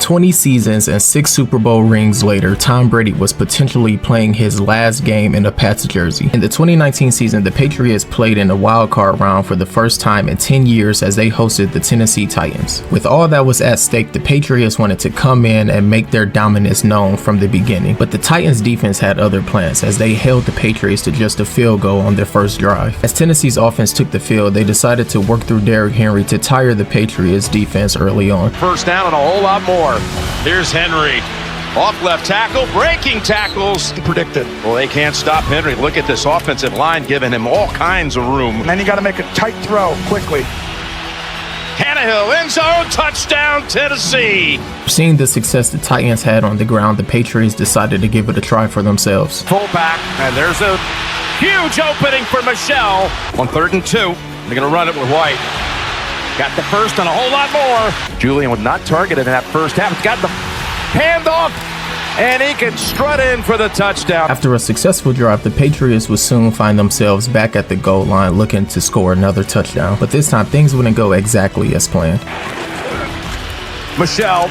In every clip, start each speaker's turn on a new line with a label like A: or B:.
A: 20 seasons and 6 Super Bowl rings later, Tom Brady was potentially playing his last game in a Pats jersey. In the 2019 season, the Patriots played in the wild card round for the first time in 10 years as they hosted the Tennessee Titans. With all that was at stake, the Patriots wanted to come in and make their dominance known from the beginning. But the Titans defense had other plans as they held the Patriots to just a field goal on their first drive. As Tennessee's offense took the field, they decided to work through Derrick Henry to tire the Patriots defense early on.
B: First down and a whole lot more. Here's Henry. Off left tackle, breaking tackles.
C: Predicted.
B: Well, they can't stop Henry. Look at this offensive line giving him all kinds of room.
C: And then you got to make a tight throw quickly.
B: Tannehill, end zone, touchdown, Tennessee.
A: Seeing the success the Titans had on the ground, the Patriots decided to give it a try for themselves.
B: Fullback, and there's a huge opening for Michelle. On 3rd and 2, they're going to run it with White. Got the first and a whole lot more. Julian was not targeted in that first half. He's got the handoff, and he can strut in for the touchdown.
A: After a successful drive, the Patriots would soon find themselves back at the goal line looking to score another touchdown. But this time, things wouldn't go exactly as planned.
B: Michelle,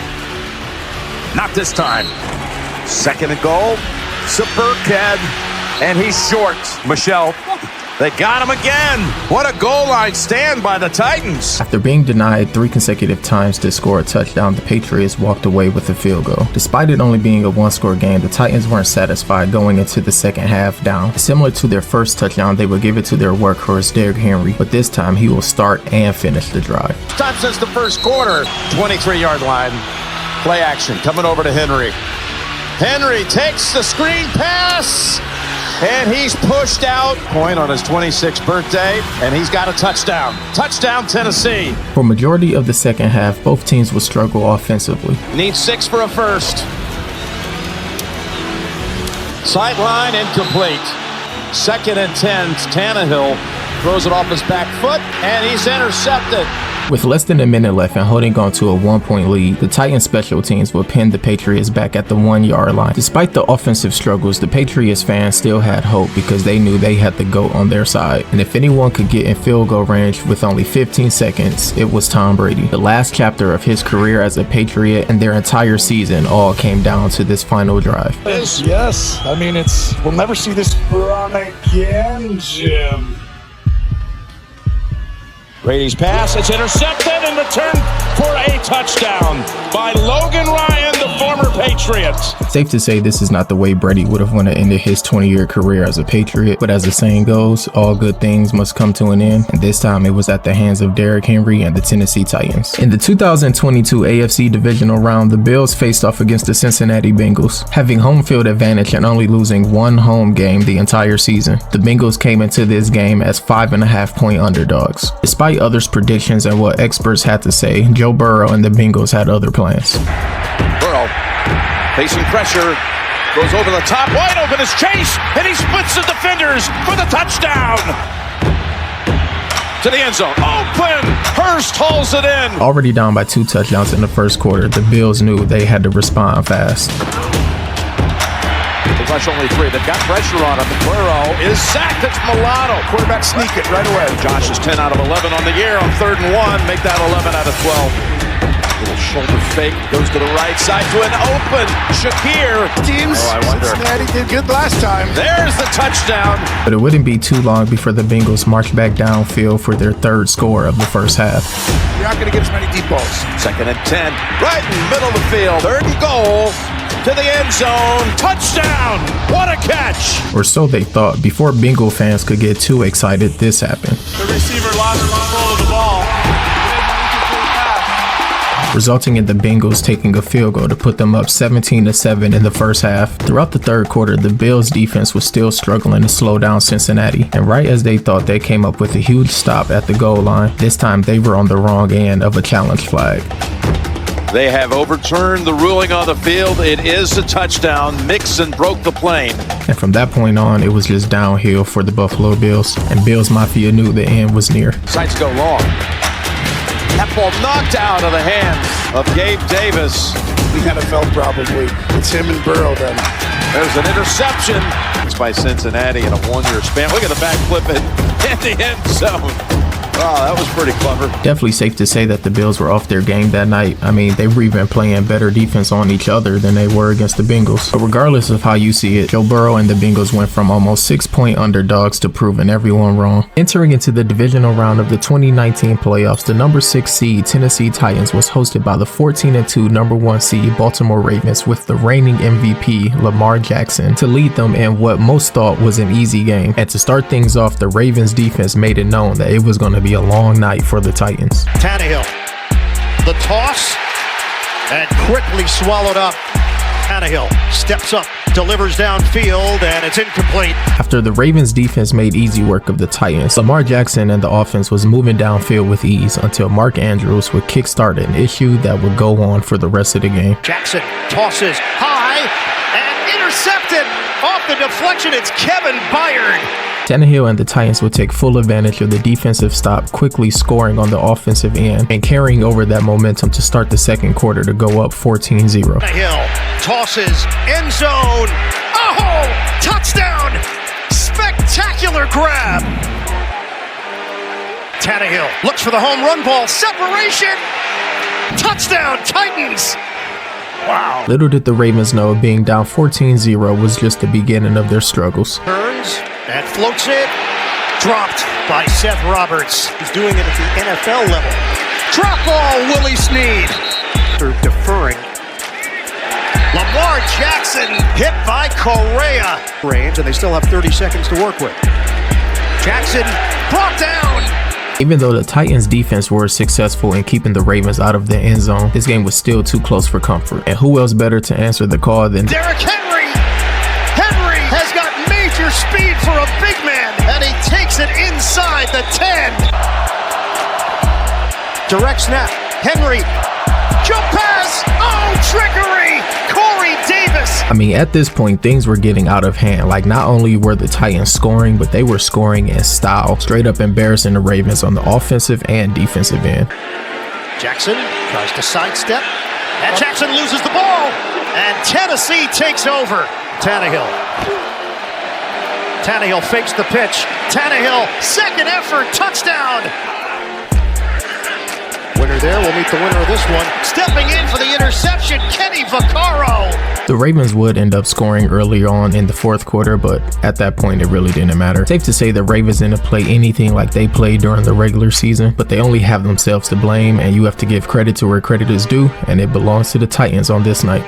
B: not this time. 2nd and goal, Burkhead, and he's short. Michelle, they got him again. What a goal line stand by the Titans.
A: After being denied 3 consecutive times to score a touchdown, the Patriots walked away with a field goal. Despite it only being a 1-score game, the Titans weren't satisfied going into the second half down. Similar to their first touchdown, they would give it to their workhorse Derrick Henry, but this time he will start and finish the drive.
B: Time since the first quarter. 23-yard line. Play action coming over to Henry. Henry takes the screen pass. And he's pushed out. Point on his 26th birthday, and he's got a touchdown. Touchdown, Tennessee.
A: For majority of the second half, both teams would struggle offensively.
B: Needs 6 for a first. Sideline incomplete. 2nd and 10. Tannehill throws it off his back foot, and he's intercepted.
A: With less than a minute left and holding on to a 1-point lead, the Titans special teams will pin the Patriots back at the 1-yard line. Despite the offensive struggles, the Patriots fans still had hope because they knew they had the GOAT on their side. And if anyone could get in field goal range with only 15 seconds, it was Tom Brady. The last chapter of his career as a Patriot and their entire season all came down to this final drive.
C: Yes. I mean, we'll never see this run again, Jim.
B: Brady's pass, it's intercepted and returned for a touchdown by Logan Ryan, the former Patriot.
A: Safe to say this is not the way Brady would have wanted to end his 20-year career as a Patriot, but as the saying goes, all good things must come to an end, and this time it was at the hands of Derrick Henry and the Tennessee Titans. In the 2022 AFC Divisional round, the Bills faced off against the Cincinnati Bengals. Having home field advantage and only losing 1 home game the entire season, the Bengals came into this game as 5.5-point underdogs. Despite others' predictions and what experts had to say, Joe Burrow and the Bengals had other plans.
B: Burrow facing pressure, goes over the top, wide open is Chase, and he splits the defenders for the touchdown. To the end zone, open, Hurst hauls it in.
A: Already down by 2 touchdowns in the first quarter, the Bills knew they had to respond fast.
B: They rush only 3. They've got pressure on him. Burrow is sacked. It's Milano.
C: Quarterback sneak it right away.
B: Josh is 10 out of 11 on the year on 3rd and 1. Make that 11 out of 12. Little shoulder fake. Goes to the right side to an open Shakir.
C: Teams.
B: I wonder.
C: Cincinnati did good last time.
B: There's the touchdown.
A: But it wouldn't be too long before the Bengals marched back downfield for their 3rd score of the first half.
C: You're not going to get as many deep balls.
B: 2nd and 10. Right in the middle of the field. 3rd and goal. To the end zone. Touchdown. What a catch.
A: Or so they thought. Before Bengal fans could get too excited, this happened.
D: The receiver lost control of the ball.
A: Resulting in the Bengals taking a field goal to put them up 17-7 in the first half. Throughout the 3rd quarter, the Bills defense was still struggling to slow down Cincinnati, and right as they thought they came up with a huge stop at the goal line, this time they were on the wrong end of a challenge flag.
B: They have overturned the ruling on the field. It is a touchdown. Mixon broke the plane.
A: And from that point on, it was just downhill for the Buffalo Bills, and Bills Mafia knew the end was near.
B: Sights go long. That ball knocked out of the hands of Gabe Davis.
C: We kind of felt probably it's him and Burrow then.
B: There's an interception. It's by Cincinnati in a 1-year span. Look at the back flip it in the end zone. Oh, that was pretty clever.
A: Definitely safe to say that the Bills were off their game that night. I mean, they were even playing better defense on each other than they were against the Bengals. But regardless of how you see it, Joe Burrow and the Bengals went from almost 6-point underdogs to proving everyone wrong. Entering into the divisional round of the 2019 playoffs, the number 6 seed Tennessee Titans was hosted by the 14-2 number 1 seed Baltimore Ravens with the reigning MVP Lamar Jackson to lead them in what most thought was an easy game. And to start things off, the Ravens defense made it known that it was going to be a long night for the Titans.
E: Tannehill, the toss, and quickly swallowed up. Tannehill steps up, delivers downfield, and it's incomplete.
A: After the Ravens defense made easy work of the Titans, Lamar Jackson and the offense was moving downfield with ease until Mark Andrews would kickstart an issue that would go on for the rest of the game.
E: Jackson tosses high and intercepted. Off the deflection, it's Kevin Byard.
A: Tannehill and the Titans would take full advantage of the defensive stop, quickly scoring on the offensive end and carrying over that momentum to start the second quarter to go up 14-0.
E: Tannehill tosses, end zone. Oh, touchdown! Spectacular grab. Tannehill looks for the home run ball. Separation. Touchdown, Titans. Wow.
A: Little did the Ravens know being down 14-0 was just the beginning of their struggles.
E: Turns and floats it. Dropped by Seth Roberts. He's doing it at the NFL level. Drop ball, Willie Snead. They're deferring. Lamar Jackson hit by Correa. Range, and they still have 30 seconds to work with. Jackson brought down.
A: Even though the Titans defense were successful in keeping the Ravens out of the end zone, this game was still too close for comfort. And who else better to answer the call than
E: Derrick Henry. Henry has got major speed for a big man, and he takes it inside the 10. Direct snap. Henry. Jump pass. Oh, trickery. Corey Davis.
A: I mean, at this point, things were getting out of hand. Like, not only were the Titans scoring, but they were scoring in style, straight up embarrassing the Ravens on the offensive and defensive end.
E: Jackson tries to sidestep, and Jackson loses the ball, and Tennessee takes over. Tannehill fakes the pitch. Tannehill, second effort, touchdown. Winner there will meet the winner of this one. Stepping in for the interception, Kenny Vaccaro.
A: The Ravens would end up scoring earlier on in the fourth quarter, but at that point, it really didn't matter. Safe to say the Ravens didn't play anything like they played during the regular season, but they only have themselves to blame, and you have to give credit to where credit is due, and it belongs to the Titans on this night.